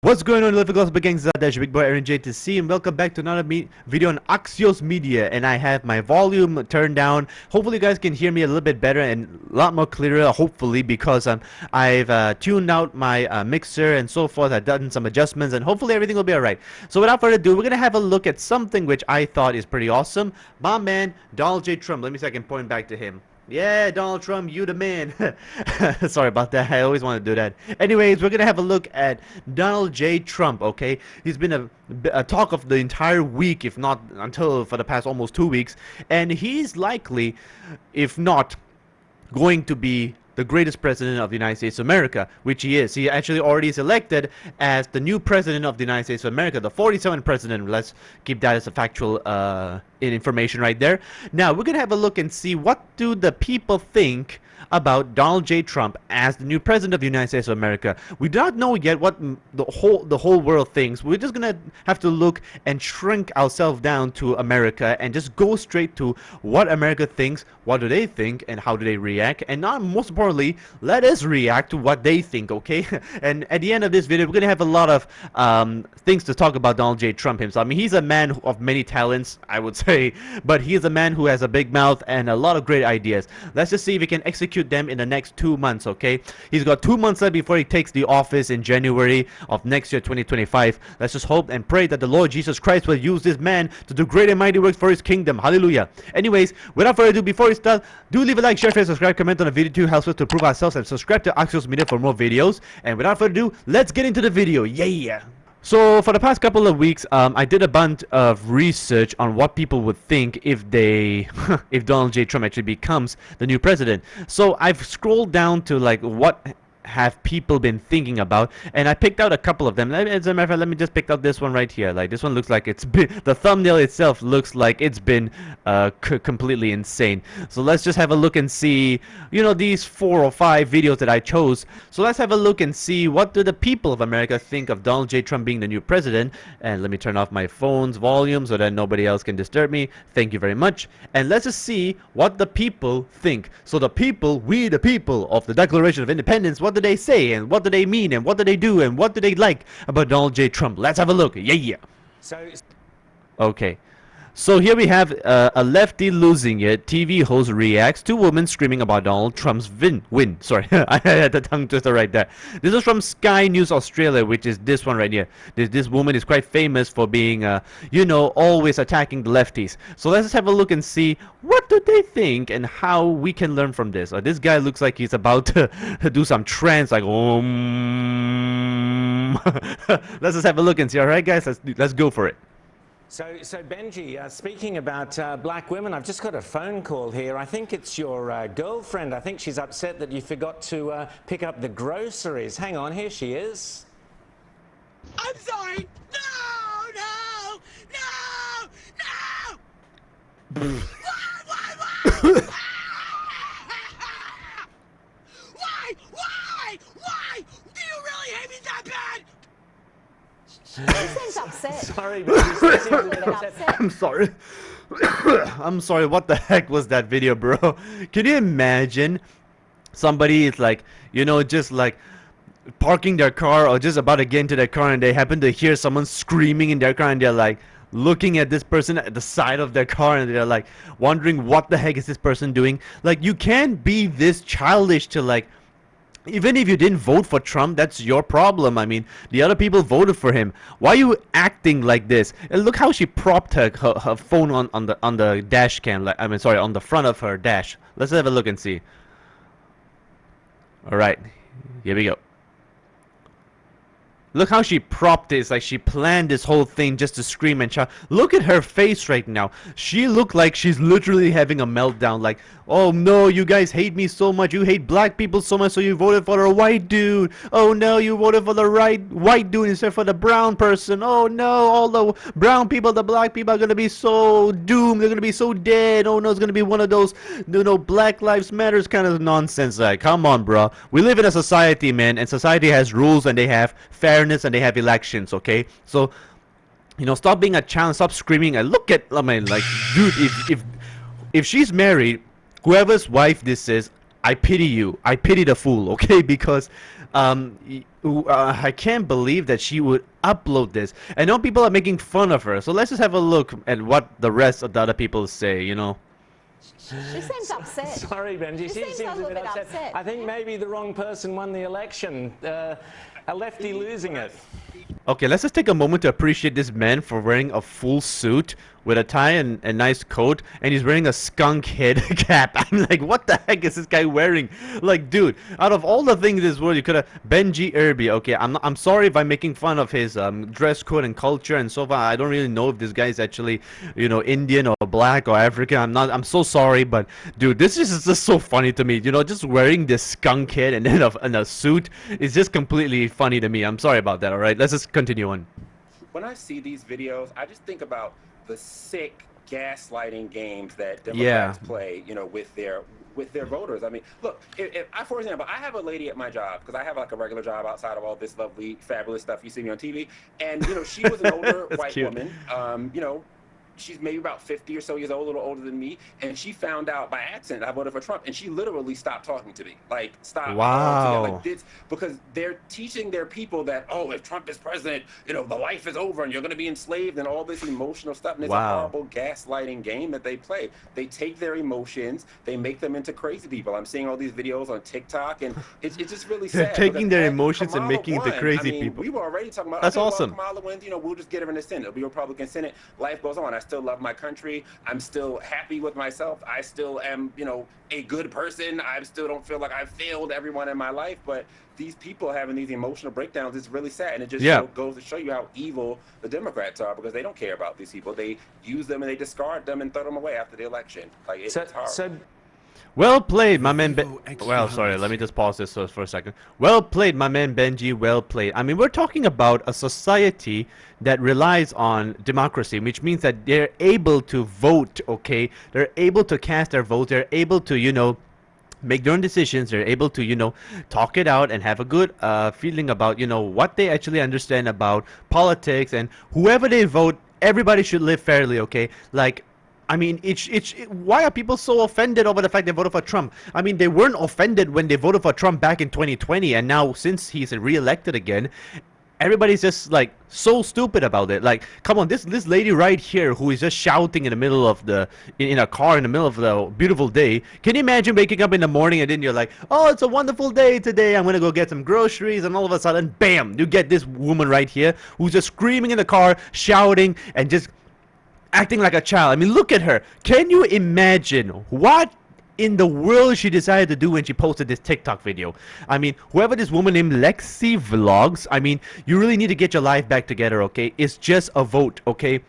What's going on, Leftist gangs? Dash Big Boy Aaron JTC, and welcome back to another video on Axios Media. And I have my volume turned down. Hopefully, you guys can hear me a little bit better and a lot more clearer. Hopefully, because I've tuned out my mixer and so forth. I've done some adjustments, and hopefully everything will be alright. So without further ado, we're gonna have a look at something which I thought is pretty awesome. My man, Donald J. Trump. Let me see if I can point back to him. Yeah, Donald Trump, you the man. Sorry about that. I always want to do that. Anyways, we're going to have a look at Donald J. Trump, okay? He's been a talk of the entire week, if not until for the past almost 2 weeks. And he's likely, if not, going to be the greatest president of the United States of America, which he is. He actually already is elected as the new president of the United States of America, the 47th president. Let's keep that as a factual information right there. Now, we're going to have a look and see what do the people think about Donald J. Trump as the new president of the United States of America. We do not know yet what the whole world thinks. We're just gonna have to look and shrink ourselves down to America and just go straight to what America thinks, what do they think, and how do they react, and not most importantly, let us react to what they think, okay? And at the end of this video, we're gonna have a lot of things to talk about Donald J. Trump himself. I mean, he's a man of many talents, I would say, but he is a man who has a big mouth and a lot of great ideas. Let's just see if he can execute them in the next 2 months, okay? He's got 2 months left before he takes the office in January of next year, 2025. Let's just hope and pray that the Lord Jesus Christ will use this man to do great and mighty works for his kingdom. Hallelujah. Anyways, without further ado, before we start, do leave a like, share, subscribe, comment on the video too. Helps us to prove ourselves, and subscribe to Axios Media for more videos. And without further ado, let's get into the video. Yeah. So for the past couple of weeks, I did a bunch of research on what people would think if if Donald J. Trump actually becomes the new president. So I've scrolled down to like what have people been thinking about, and I picked out a couple of them. As a matter of fact, let me just pick out this one right here. Like, this one looks like it's been, the thumbnail itself looks like it's been completely insane. So let's just have a look and see, you know, these 4 or 5 videos that I chose. So let's have a look and see what do the people of America think of Donald J. Trump being the new president. And let me turn off my phone's volume so that nobody else can disturb me. Thank you very much. And let's just see what the people think. So the people, we the people of the Declaration of Independence, what do they say, and what do they mean, and what do they do, and what do they like about Donald J. Trump? Let's have a look. Yeah. Okay. So here we have a lefty losing it. TV host reacts to woman screaming about Donald Trump's win. Sorry, I had the tongue twister right there. This is from Sky News Australia, which is this one right here. This woman is quite famous for being, you know, always attacking the lefties. So let's just have a look and see what do they think and how we can learn from this. This guy looks like he's about to do some trance, like Let's just have a look and see. All right, guys, let's go for it. So Benji, speaking about black women, I've just got a phone call here. I think it's your girlfriend. I think she's upset that you forgot to pick up the groceries. Hang on, here she is. I'm sorry. No. Why? Do you really hate me that bad? He seems upset. Sorry, Benji. Seems a bit upset. I'm sorry. I'm sorry. What the heck was that video, bro? Can you imagine somebody is like, you know, just like parking their car or just about to get into their car, and they happen to hear someone screaming in their car, and they're like looking at this person at the side of their car, and they're like wondering what the heck is this person doing. Like, you can't be this childish to, like, even if you didn't vote for Trump, that's your problem. I mean, the other people voted for him. Why are you acting like this? And look how she propped her phone on the dash cam. Like, I mean, sorry, on the front of her dash. Let's have a look and see. All right, here we go. Look how she propped it. It's like she planned this whole thing just to scream and shout. Look at her face right now. She looked like she's literally having a meltdown. Like, oh no, you guys hate me so much. You hate black people so much, so you voted for a white dude. Oh no, you voted for the white dude instead for the brown person. Oh no, all the brown people, the black people are gonna be so doomed. They're gonna be so dead. Oh no, it's gonna be one of those, you know, Black Lives Matters kind of nonsense. Like, come on, bro. We live in a society, man, and society has rules, and they have fairness, and they have elections, okay? So, you know, stop being a child, stop screaming, and look at, I mean, like, dude, if she's married, whoever's wife this is, I pity you. I pity the fool, okay? Because I can't believe that she would upload this. I know people are making fun of her, so let's just have a look at what the rest of the other people say, you know. She seems upset. Sorry, Benji. She seems seems a a little bit bit upset. upset. I think maybe the wrong person won the election. A lefty losing it. Okay, let's just take a moment to appreciate this man for wearing a full suit with a tie and a nice coat, and he's wearing a skunk head cap. I'm like, what the heck is this guy wearing? Like, dude, out of all the things in this world, you could have Benji Irby. Okay, I'm sorry if I'm making fun of his dress code and culture and so far. I don't really know if this guy is actually, you know, Indian or black or African. I'm so sorry, but dude, this is just so funny to me. You know, just wearing this skunk head and then a suit is just completely funny to me. I'm sorry about that. All right, let's just continue on. When I see these videos, I just think about the sick gaslighting games that Democrats play, you know, with their voters. I mean, look, if I, for example, I have a lady at my job, because I have like a regular job outside of all this lovely, fabulous stuff you see me on TV, and you know, she was an older white woman, you know, she's maybe about 50 or so years old, a little older than me, and she found out by accident I voted for Trump, and she literally stopped talking to me. Like, stopped. Wow. Like, this, because they're teaching their people that, oh, if Trump is president, you know, the life is over and you're going to be enslaved and all this emotional stuff. And it's a horrible gaslighting game that they play. They take their emotions, they make them into crazy people. I'm seeing all these videos on TikTok, and it's just really sad. They're taking their emotions Kamala and making it into crazy people. We were already talking about, that's okay, awesome. Well, Kamala wins, you know, we'll just get her in the Senate. It'll be a Republican Senate. Life goes on. I still love my country. I'm still happy with myself. I still am, you know, a good person. I still don't feel like I've failed everyone in my life. But these people having these emotional breakdowns is really sad. And it just goes to show you how evil the Democrats are, because they don't care about these people. They use them and they discard them and throw them away after the election. Like, it's hard. Well played, my man. Well, sorry, let me just pause this for a second. Well played, my man Benji. Well played. I mean, we're talking about a society that relies on democracy, which means that they're able to vote, okay? They're able to cast their vote. They're able to, you know, make their own decisions. They're able to, you know, talk it out and have a good feeling about, you know, what they actually understand about politics. And whoever they vote, everybody should live fairly, okay? Like, I mean, why are people so offended over the fact they voted for Trump? I mean, they weren't offended when they voted for Trump back in 2020, and now since he's re-elected again, everybody's just like so stupid about it. Like, come on, this lady right here who is just shouting in the middle of in a car in the middle of the beautiful day. Can you imagine waking up in the morning and then you're like, oh, it's a wonderful day today. I'm gonna go get some groceries, and all of a sudden, bam, you get this woman right here who's just screaming in the car, shouting, and just acting like a child. I mean, look at her. Can you imagine what in the world she decided to do when she posted this TikTok video? I mean, whoever this woman named Lexi Vlogs, I mean, you really need to get your life back together, okay? It's just a vote, okay?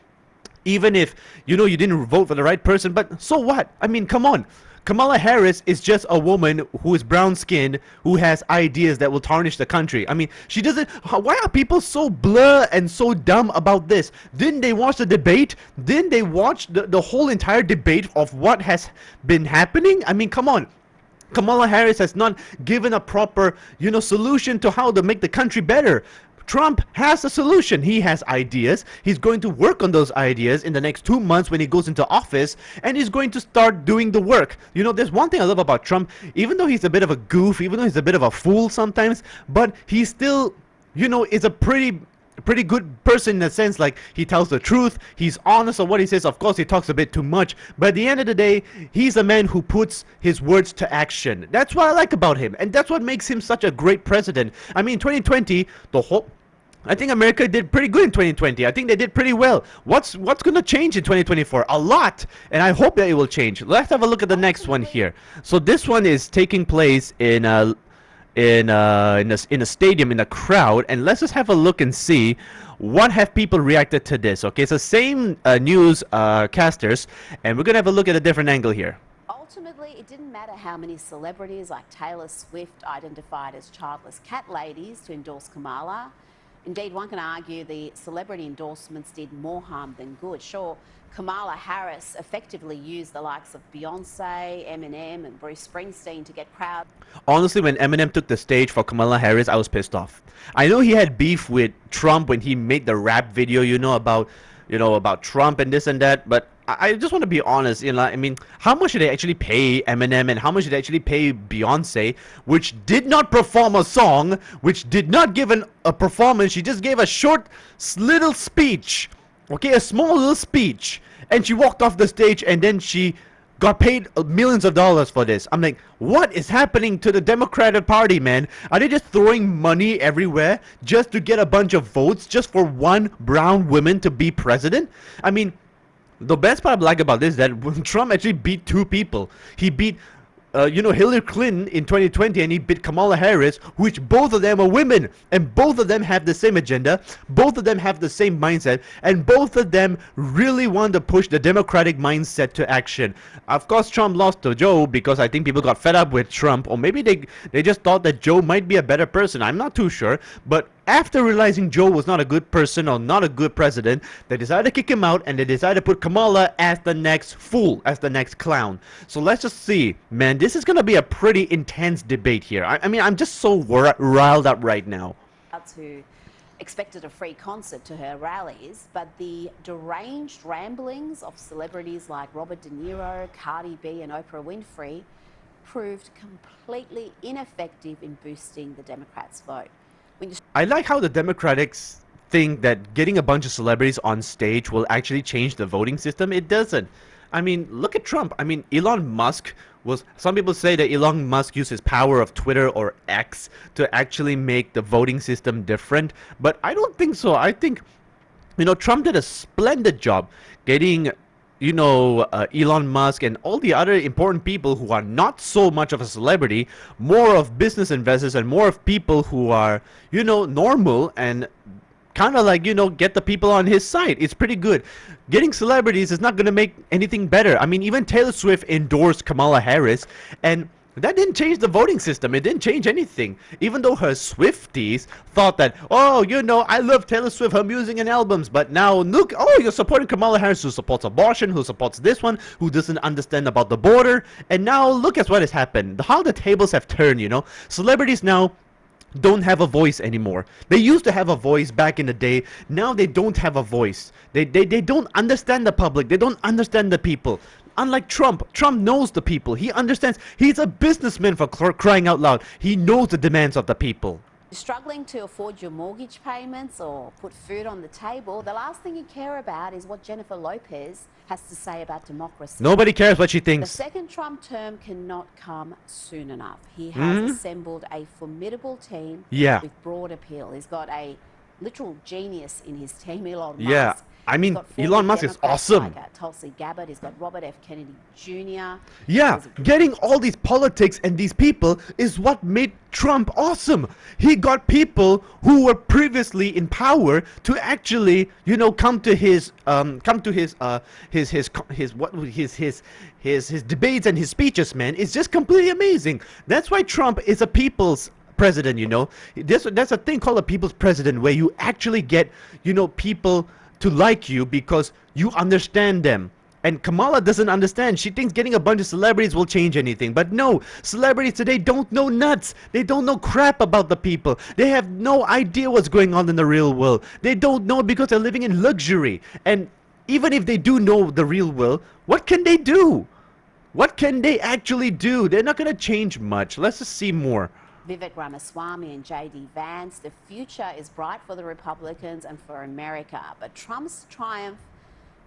Even if, you know, you didn't vote for the right person, but so what? I mean, come on. Kamala Harris is just a woman who is brown-skinned, who has ideas that will tarnish the country. I mean, she doesn't... Why are people so blur and so dumb about this? Didn't they watch the debate? Didn't they watch the whole entire debate of what has been happening? I mean, come on. Kamala Harris has not given a proper, you know, solution to how to make the country better. Trump has a solution. He has ideas. He's going to work on those ideas in the next 2 months when he goes into office, and he's going to start doing the work. You know, there's one thing I love about Trump. Even though he's a bit of a goof, even though he's a bit of a fool sometimes, but he still, you know, is a pretty good person in the sense, like, he tells the truth, he's honest on what he says. Of course, he talks a bit too much, but at the end of the day, he's a man who puts his words to action. That's what I like about him, and that's what makes him such a great president. I mean, 2020, I think America did pretty good in 2020. I think they did pretty well. What's going to change in 2024? A lot, and I hope that it will change. Let's have a look at the next one here. So this one is taking place in a stadium, in a crowd, and let's just have a look and see what have people reacted to this. Okay, so same news casters, and we're gonna have a look at a different angle here. Ultimately, it didn't matter how many celebrities like Taylor Swift identified as childless cat ladies to endorse Kamala. Indeed, one can argue the celebrity endorsements did more harm than good. Sure, Kamala Harris effectively used the likes of Beyonce, Eminem and Bruce Springsteen to get crowds. Honestly, when Eminem took the stage for Kamala Harris, I was pissed off. I know he had beef with Trump when he made the rap video, about Trump and this and that, but I just want to be honest, you know, I mean, how much did they actually pay Eminem and how much did they actually pay Beyonce, which did not perform a song, which did not give a performance, she just gave a short little speech, okay, a small little speech, and she walked off the stage and then she got paid millions of dollars for this. I'm like, what is happening to the Democratic Party, man? Are they just throwing money everywhere just to get a bunch of votes just for one brown woman to be president? I mean, the best part I like about this is that Trump actually beat two people. He beat you know, Hillary Clinton in 2020, and he beat Kamala Harris, which both of them are women, and both of them have the same agenda, both of them have the same mindset, and both of them really want to push the Democratic mindset to action. Of course, Trump lost to Joe because I think people got fed up with Trump, or maybe they just thought that Joe might be a better person. I'm not too sure, but after realizing Joe was not a good person or not a good president, they decided to kick him out and they decided to put Kamala as the next fool, as the next clown. So let's just see, man, this is going to be a pretty intense debate here. I mean, I'm just so riled up right now. Who expected a free concert to her rallies, but the deranged ramblings of celebrities like Robert De Niro, Cardi B and Oprah Winfrey proved completely ineffective in boosting the Democrats' vote. I like how the Democrats think that getting a bunch of celebrities on stage will actually change the voting system. It doesn't. I mean, look at Trump. I mean, Elon Musk was... Some people say that Elon Musk used his power of Twitter or X to actually make the voting system different. But I don't think so. I think, you know, Trump did a splendid job getting... you know, Elon Musk and all the other important people who are not so much of a celebrity, more of business investors and more of people who are, you know, normal and kind of like, you know, get the people on his side. It's pretty good. Getting celebrities is not going to make anything better. I mean, even Taylor Swift endorsed Kamala Harris, and that didn't change the voting system. It didn't change anything. Even though her Swifties thought that, oh, you know, I love Taylor Swift, her music and albums, but now look, oh, you're supporting Kamala Harris, who supports abortion, who supports this one, who doesn't understand about the border, and now look at what has happened. How the tables have turned, you know. Celebrities now don't have a voice anymore. They used to have a voice back in the day. Now they don't have a voice. They don't understand the public. They don't understand the people. Unlike Trump. Trump knows the people. He understands. He's a businessman, for crying out loud. He knows the demands of the people. Struggling to afford your mortgage payments or put food on the table, the last thing you care about is what Jennifer Lopez has to say about democracy. Nobody cares what she thinks. The second Trump term cannot come soon enough. He has assembled a formidable team with broad appeal. He's got a literal genius in his team, Elon Musk. Yeah. I mean, Elon Musk is awesome. Like Tulsi Gabbard. He's got Robert F. Kennedy Jr. Yeah, getting all these politics and these people is what made Trump awesome. He got people who were previously in power to actually, you know, come to his debates and his speeches, man. It's just completely amazing. That's why Trump is a people's president, you know. There's a thing called a people's president where you actually get, you know, people to like you because you understand them. And Kamala doesn't understand. She thinks getting a bunch of celebrities will change anything. But no, celebrities today don't know nuts. They don't know crap about the people. They have no idea what's going on in the real world. They don't know because they're living in luxury. And even if they do know the real world, what can they do? What can they actually do? They're not going to change much. Let's just see more. Vivek Ramaswamy and J.D. Vance, the future is bright for the Republicans and for America. But Trump's triumph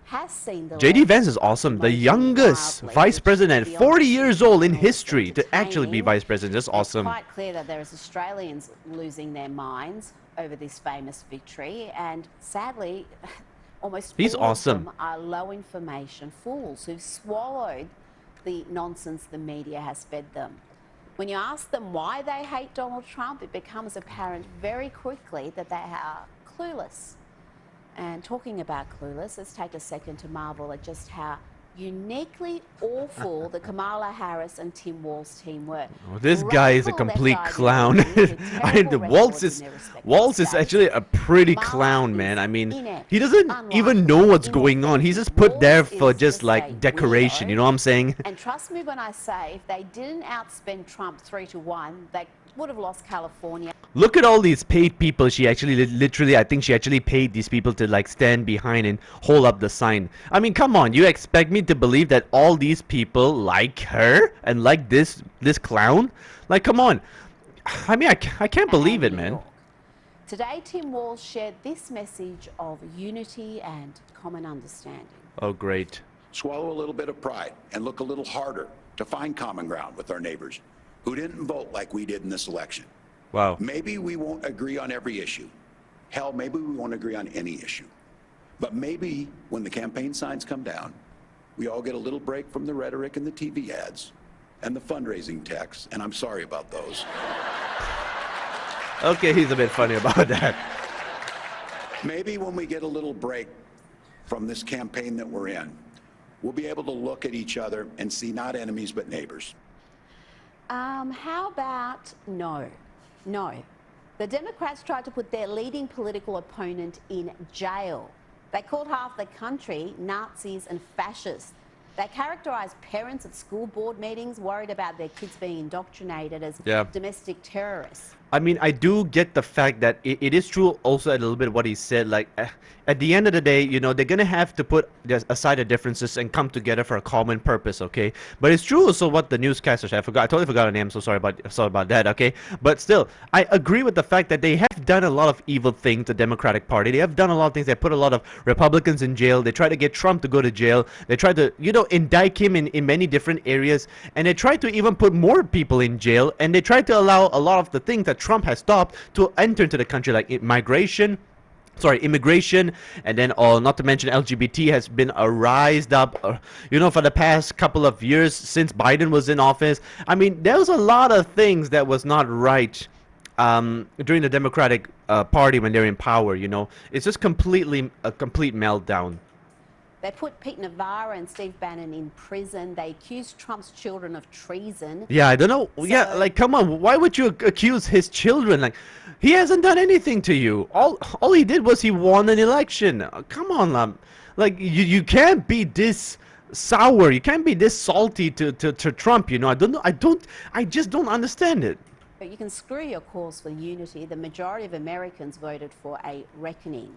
has seen the... J.D. Vance is awesome. The youngest vice president, 40 years old in history to actually be vice president. That's awesome. It's quite clear that there is Australians losing their minds over this famous victory. And sadly, almost all of them are low information fools who've swallowed the nonsense the media has fed them. When you ask them why they hate Donald Trump, it becomes apparent very quickly that they are clueless. And talking about clueless, let's take a second to marvel at just how uniquely awful the Kamala Harris and Tim Walz team were. Oh, this guy is a complete clown. I mean, Walz is actually a pretty clown, man. I mean, he doesn't even know what's going on. He's just put there for just like decoration, you know what I'm saying? And trust me when I say, if they didn't outspend Trump 3-1, they would have lost California. Look at all these paid people. She actually literally, I think she actually paid these people to like stand behind and hold up the sign. I mean, come on, you expect me to believe that all these people like her and like this clown? Like, come on. I mean, I can't believe it, man. Today, Tim Walz shared this message of unity and common understanding. Oh, great. Swallow a little bit of pride and look a little harder to find common ground with our neighbors who didn't vote like we did in this election. Wow. Maybe we won't agree on every issue. Hell, maybe we won't agree on any issue. But maybe when the campaign signs come down, we all get a little break from the rhetoric and the TV ads and the fundraising texts, and I'm sorry about those. Okay, he's a bit funny about that. Maybe when we get a little break from this campaign that we're in, we'll be able to look at each other and see not enemies but neighbors. How about no? No. The Democrats tried to put their leading political opponent in jail. They called half the country Nazis and fascists. They characterised parents at school board meetings worried about their kids being indoctrinated as domestic terrorists. I mean, I do get the fact that it is true also a little bit what he said. Like, at the end of the day, you know, they're going to have to put aside the differences and come together for a common purpose, okay? But it's true also what the newscaster said. I totally forgot her name, so sorry about that, okay? But still, I agree with the fact that they have done a lot of evil things, the Democratic Party. They have done a lot of things. They put a lot of Republicans in jail. They try to get Trump to go to jail. They try to, you know, indict him in many different areas. And they try to even put more people in jail. And they try to allow a lot of the things that Trump has stopped to enter into the country, like immigration, and then not to mention LGBT has been rised up, you know, for the past couple of years since Biden was in office. I mean, there was a lot of things that was not right during the Democratic Party when they're in power, you know. It's just completely a complete meltdown. They put Pete Navarro and Steve Bannon in prison. They accused Trump's children of treason. Yeah, I don't know. So, yeah, like, come on. Why would you accuse his children? Like, he hasn't done anything to you. All he did was he won an election. Come on, like, you can't be this sour. You can't be this salty to Trump, you know. I just don't understand it. But you can screw your cause for unity. The majority of Americans voted for a reckoning.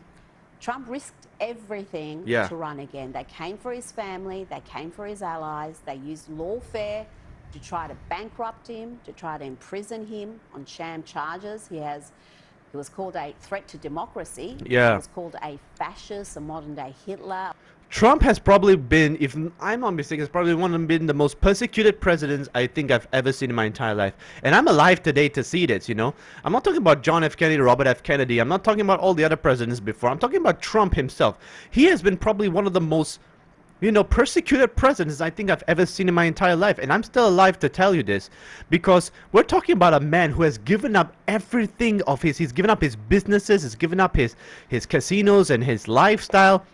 Trump risked everything to run again. They came for his family, they came for his allies, they used lawfare to try to bankrupt him, to try to imprison him on sham charges. He was called a threat to democracy. Yeah. He was called a fascist, a modern-day Hitler. Trump has probably been, if I'm not mistaken, has probably been the most persecuted presidents I think I've ever seen in my entire life. And I'm alive today to see this, you know. I'm not talking about John F. Kennedy, Robert F. Kennedy. I'm not talking about all the other presidents before. I'm talking about Trump himself. He has been probably one of the most, you know, persecuted presidents I think I've ever seen in my entire life. And I'm still alive to tell you this, because we're talking about a man who has given up everything of his. He's given up his businesses, he's given up his casinos and his lifestyle,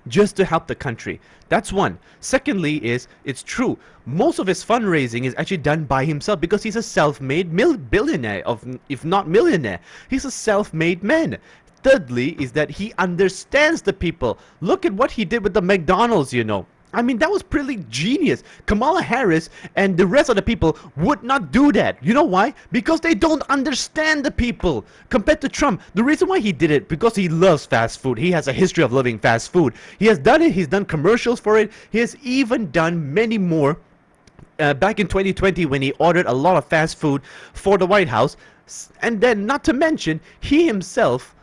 just to help the country. That's one. Secondly is, it's true, most of his fundraising is actually done by himself because he's a self-made billionaire, if not millionaire. He's a self-made man. Thirdly is that he understands the people. Look at what he did with the McDonald's, you know. I mean, that was pretty genius. Kamala Harris and the rest of the people would not do that. You know why? Because they don't understand the people. Compared to Trump, the reason why he did it, because he loves fast food. He has a history of loving fast food. He has done it. He's done commercials for it. He has even done many more. Back in 2020 when he ordered a lot of fast food for the White House. And then, not to mention, he himself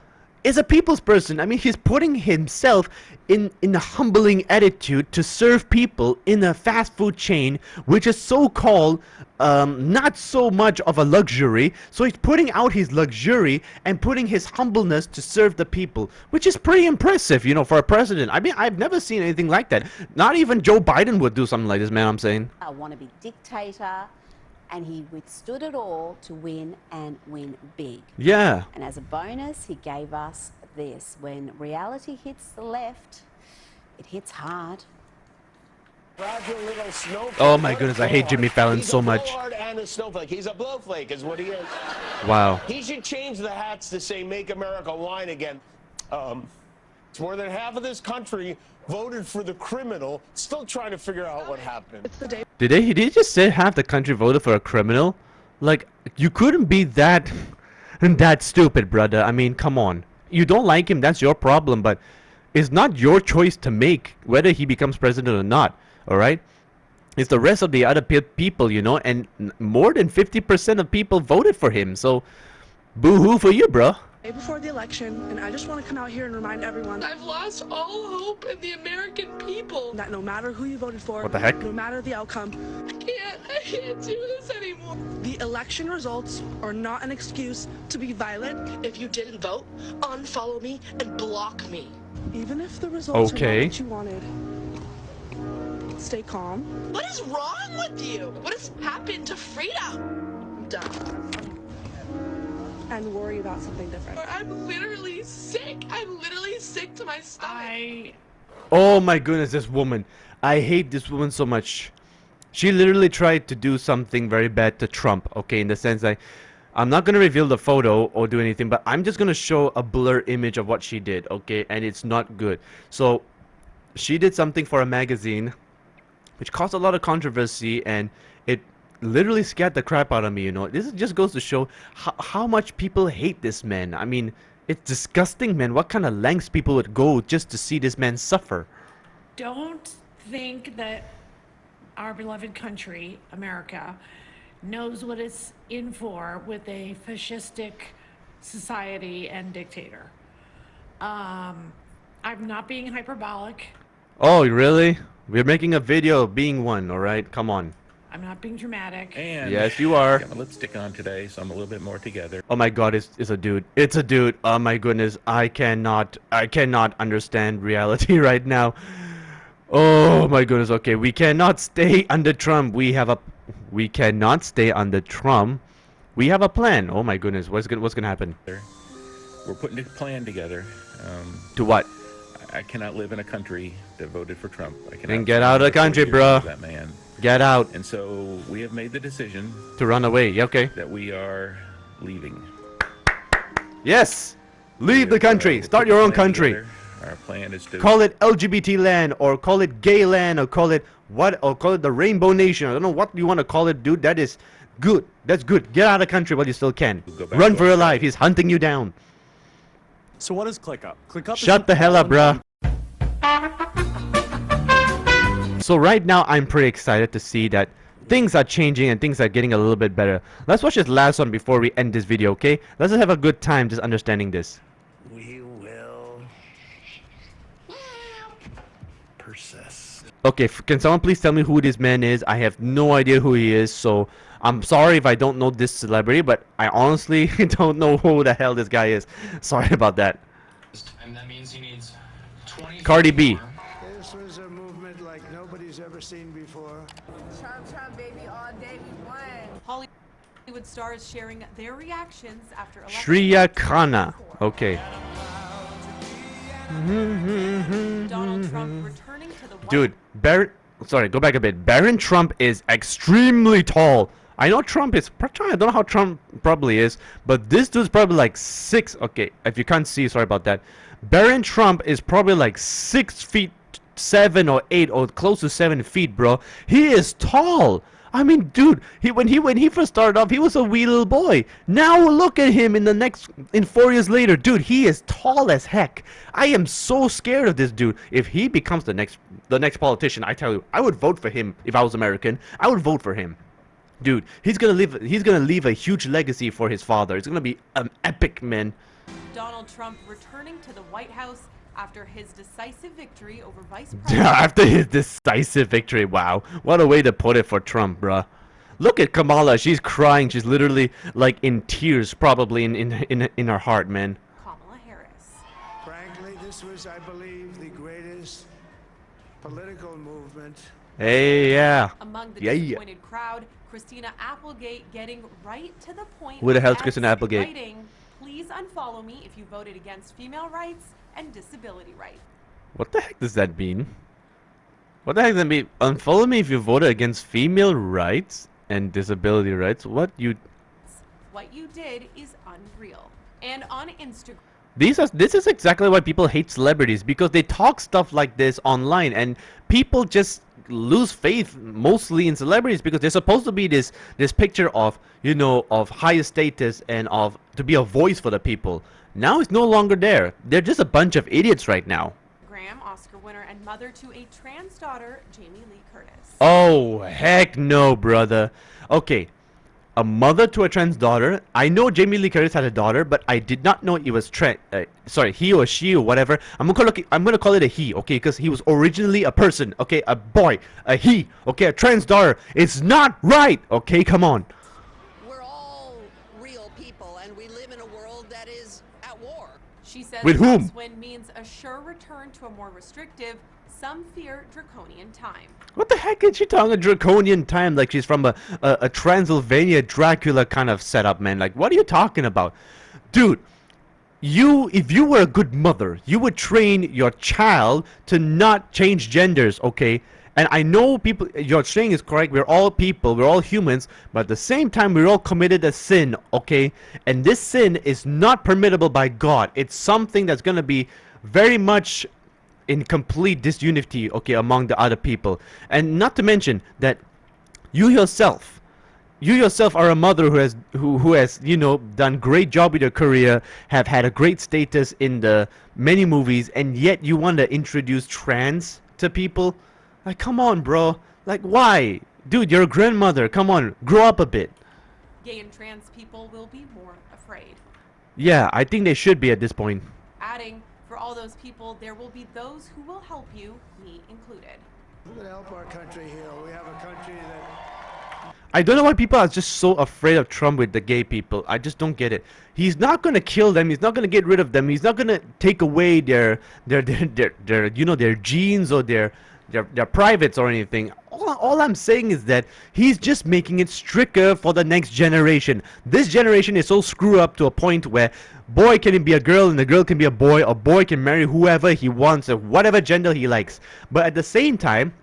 is a people's person. I mean, he's putting himself in a humbling attitude to serve people in a fast food chain, which is so-called not so much of a luxury. So he's putting out his luxury and putting his humbleness to serve the people, which is pretty impressive, you know, for a president. I mean, I've never seen anything like that. Not even Joe Biden would do something like this, man, I'm saying. I want to be dictator. And he withstood it all to win and win big. Yeah. And as a bonus, he gave us this. When reality hits the left, it hits hard. Oh my goodness, I hate Jimmy Fallon so much. He's a blowhard and a snowflake. He's a blowflake is what he is. Wow. He should change the hats to say "Make America Wine Again." It's more than half of this country voted for the criminal, still trying to figure out what happened. Did he just say half the country voted for a criminal? Like, you couldn't be that that stupid, brother. I mean, come on. You don't like him, that's your problem, but it's not your choice to make whether he becomes president or not, alright? It's the rest of the other people, you know, and more than 50% of people voted for him, so boo-hoo for you, bro. Before the election, and I just want to come out here and remind everyone I've lost all hope in the American people. that no matter who you voted for, What the heck? no matter the outcome, I can't do this anymore. the election results are not an excuse to be violent, If you didn't vote, unfollow me and block me. even if the results Okay. are not what you wanted. Stay calm. What is wrong with you? What has happened to freedom? I'm done. And worry about something different. I'm literally sick. I'm literally sick to my stomach. Oh my goodness, this woman. I hate this woman so much. She literally tried to do something very bad to Trump, okay, in the sense that I'm not going to reveal the photo or do anything, but I'm just going to show a blur image of what she did, okay, and it's not good. So, she did something for a magazine, which caused a lot of controversy, and it literally scared the crap out of me, you know. This just goes to show how much people hate this man. I mean, it's disgusting, man. What kind of lengths people would go just to see this man suffer. Don't think that our beloved country, America, knows what it's in for with a fascistic society and dictator. I'm not being hyperbolic. Oh, really? We're making a video of being one, alright? Come on. I'm not being dramatic. And Yes, you are. got my lipstick on today, so I'm a little bit more together. Oh my god, it's a dude. It's a dude. Oh my goodness. I cannot understand reality right now. Oh my goodness. Okay, we cannot stay under Trump. We cannot stay under Trump. We have a plan. Oh my goodness. What's gonna happen? We're putting a plan together. To what? I cannot live in a country that voted for Trump. I cannot Then get out of the country, bro. That man. Get out. And so we have made the decision To run away. Yeah, okay. that we are leaving. Yes. Leave We the have, country. we're Start putting your a own plan country. together. Our plan is to Call it LGBT land, or call it gay land, or call it what, or call it the Rainbow Nation. I don't know what you want to call it, dude. That is good. That's good. Get out of the country while you still can. Go back Run to for your Australia. life. He's hunting you down. So what is ClickUp? ClickUp is Shut an the hell up, all-in-one bruh. So right now, I'm pretty excited to see that things are changing and things are getting a little bit better. Let's watch this last one before we end this video, okay? Let's just have a good time just understanding this. We will persist. Okay, can someone please tell me who this man is? I have no idea who he is, so I'm sorry if I don't know this celebrity, but I honestly don't know who the hell this guy is. Sorry about that. And that means he needs 20 Cardi B. more. This was a movement like nobody's ever seen before. Trump, Trump, baby, all day we won. Hollywood stars sharing their reactions after election. Shreya Khanna. Okay. Donald Trump returning to the White Dude, sorry, go back a bit. Barron Trump is extremely tall. I know Trump is, I don't know how Trump probably is, but this dude's probably like 6, okay, if you can't see, sorry about that. Barron Trump is probably like 6 feet 7 or 8 or close to 7 feet, bro. He is tall. I mean, dude, when he first started off, he was a wee little boy. Now look at him in 4 years later, dude. He is tall as heck. I am so scared of this dude. If he becomes the next politician, I tell you, I would vote for him if I was American. I would vote for him. Dude, he's gonna leave a huge legacy for his father. It's gonna be an epic, man. Donald Trump returning to the White House after his decisive victory over Vice President. After his decisive victory, wow. What a way to put it for Trump, bruh. Look at Kamala. She's crying. She's literally like in tears, probably in her heart, man. Kamala Harris. Frankly, this was, I believe, the greatest political movement. Hey, yeah. Among the Yeah. disappointed crowd, Christina Applegate getting right to the point. Who the hell's as Christina Applegate? writing, please unfollow me if you voted against female rights and disability rights. What the heck does that mean? What the heck does that mean? Unfollow me if you voted against female rights and disability rights. What you did is unreal. And on Instagram. This is exactly why people hate celebrities, because they talk stuff like this online and people just lose faith mostly in celebrities because they're supposed to be this picture of, you know, of higher status and of to be a voice for the people. Now it's no longer there. They're just a bunch of idiots right now. Graham, Oscar winner and mother to a trans daughter, Jamie Lee Curtis. Oh, heck no, brother. Okay, a mother to a trans daughter. I know Jamie Lee Curtis had a daughter, but I did not know it was sorry, he or she or whatever. I'm gonna call it a he, okay? Because he was originally a person, okay? A boy, a he, okay? A trans daughter. It's not right, okay? Come on. We're all real people, and we live in a world that is at war. She says With whom? Trump's win means a sure return to a more restrictive, some fear draconian time. What the heck is she talking a draconian time like she's from a Transylvania Dracula kind of setup, man? Like, what are you talking about? Dude, if you were a good mother, you would train your child to not change genders, okay? And I know people, your saying is correct, we're all people, we're all humans, but at the same time, we're all committed a sin, okay? And this sin is not permittable by God. It's something that's going to be very much in complete disunity, okay, among the other people. And not to mention that you yourself are a mother who has, you know, done great job with your career, have had a great status in the many movies, and yet you want to introduce trans to people. Like, come on, bro. Like, why? Dude, you're a grandmother. Come on, grow up a bit. Gay and trans people will be more afraid. Yeah, I think they should be at this point. Adding, for all those people, there will be those who will help you, me included. We're going to help our country heal. We have a country that... I don't know why people are just so afraid of Trump with the gay people. I just don't get it. He's not gonna kill them. He's not gonna get rid of them. He's not gonna take away their you know, their genes or their privates or anything. All I'm saying is that he's just making it stricter for the next generation. This generation is so screwed up to a point where boy can be a girl and the girl can be a boy, or boy can marry whoever he wants or whatever gender he likes. But at the same time,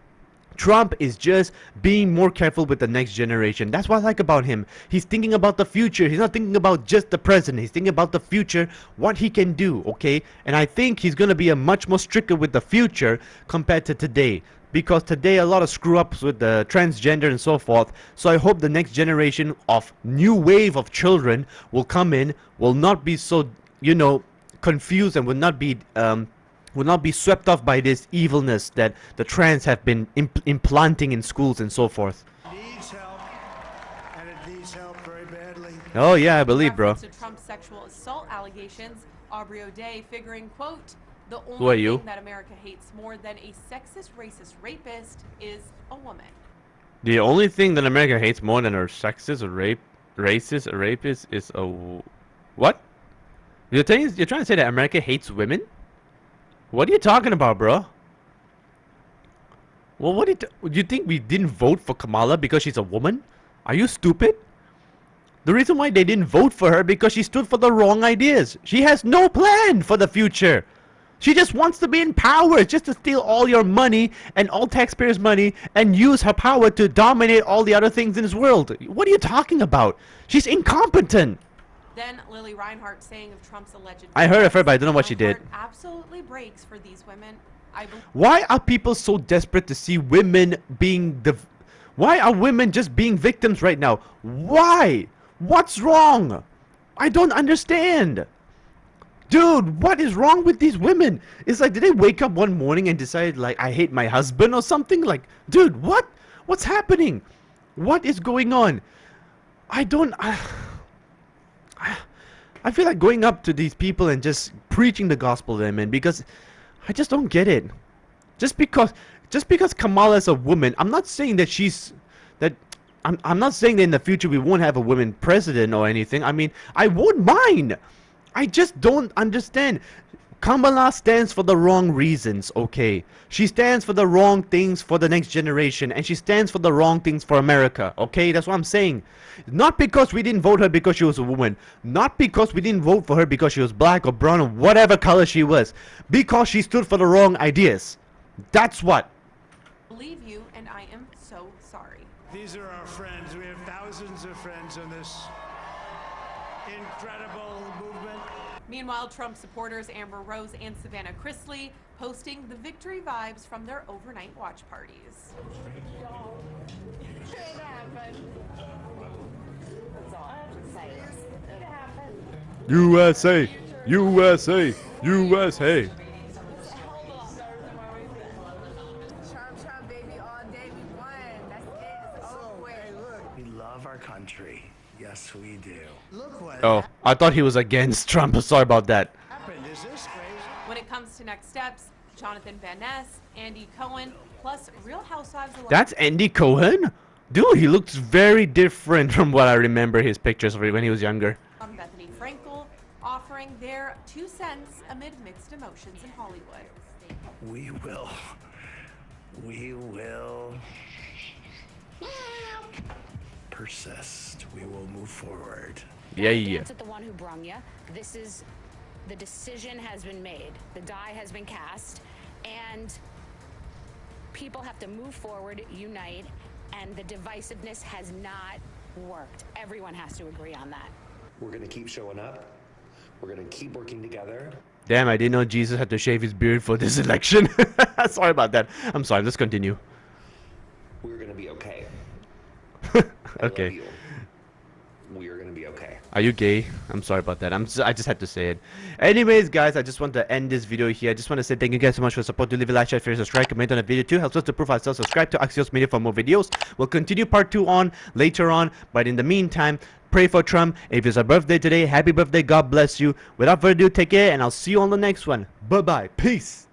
Trump is just being more careful with the next generation. That's what I like about him. He's thinking about the future. He's not thinking about just the present. He's thinking about the future, what he can do, okay? And I think he's going to be a much more stricter with the future compared to today. Because today a lot of screw-ups with the transgender and so forth. So I hope the next generation of new wave of children will come in, will not be so, you know, confused, and will not be swept off by this evilness that the trans have been implanting in schools and so forth. Needs help, and it needs help very badly. Oh yeah, I believe, bro. To Trump's sexual assault allegations, Aubrey O'Day figuring, quote, the Who are only you? thing that America hates more than a sexist, racist rapist is a woman. The only thing that America hates more than a sexist or racist or rapist is a what? You're trying to say that America hates women? What are you talking about, bro? Well, what do you think we didn't vote for Kamala because she's a woman? Are you stupid? The reason why they didn't vote for her because she stood for the wrong ideas. She has no plan for the future. She just wants to be in power, just to steal all your money and all taxpayers' money and use her power to dominate all the other things in this world. What are you talking about? She's incompetent. Then Lily Reinhart saying of Trump's alleged... I heard of her, but I don't know what she did. Absolutely breaks for these women. Why are people so desperate to see women being Why are women just being victims right now? Why? What's wrong? I don't understand. Dude, what is wrong with these women? It's like, did they wake up one morning and decide, like, I hate my husband or something? Like, dude, what? What's happening? What is going on? I feel like going up to these people and just preaching the gospel to them, man, because I just don't get it. Just because Kamala is a woman, I'm not saying that I'm not saying that in the future we won't have a woman president or anything. I mean, I won't mind. I just don't understand. Kamala stands for the wrong reasons, okay? She stands for the wrong things for the next generation, and she stands for the wrong things for America, okay? That's what I'm saying. Not because we didn't vote her because she was a woman. Not because we didn't vote for her because she was black or brown or whatever color she was. Because she stood for the wrong ideas. That's what. Believe you, and I am so sorry. These are our friends. We have thousands of friends in this incredible movement. Meanwhile, Trump supporters Amber Rose and Savannah Chrisley posting the victory vibes from their overnight watch parties. It happened. That's all I have to say. It happened. USA, USA, USA. Trump, baby, all day we won. That's it. It's over with. Hey, look. We love our country. Yes, we do. Look what Oh, I thought he was against Trump. Sorry about that. happened. Is this crazy? When it comes to next steps, Jonathan Van Ness, Andy Cohen, plus Real Housewives. That's Andy Cohen? Dude, he looks very different from what I remember his pictures of when he was younger. Bethany Frankel offering their 2 cents amid mixed emotions in Hollywood. We will persist. We will move forward. Yeah, yeah. Dance at the one who brung ya. This is, the decision has been made. The die has been cast, and people have to move forward, unite, and the divisiveness has not worked. Everyone has to agree on that. We're going to keep showing up. We're going to keep working together. Damn, I didn't know Jesus had to shave his beard for this election. Sorry about that. I'm sorry, let's continue. We're going to be okay. Okay. I love you. We are going to be okay. Are you gay? I'm sorry about that. I just had to say it. Anyways, guys, I just want to end this video here. I just want to say thank you guys so much for the support. Do leave a like, share, subscribe, comment on the video too. Helps us to prove ourselves. Subscribe to Axios Media for more videos. We'll continue part 2 on later on. But in the meantime, pray for Trump. If it's a birthday today, happy birthday. God bless you. Without further ado, take care, and I'll see you on the next one. Bye-bye. Peace.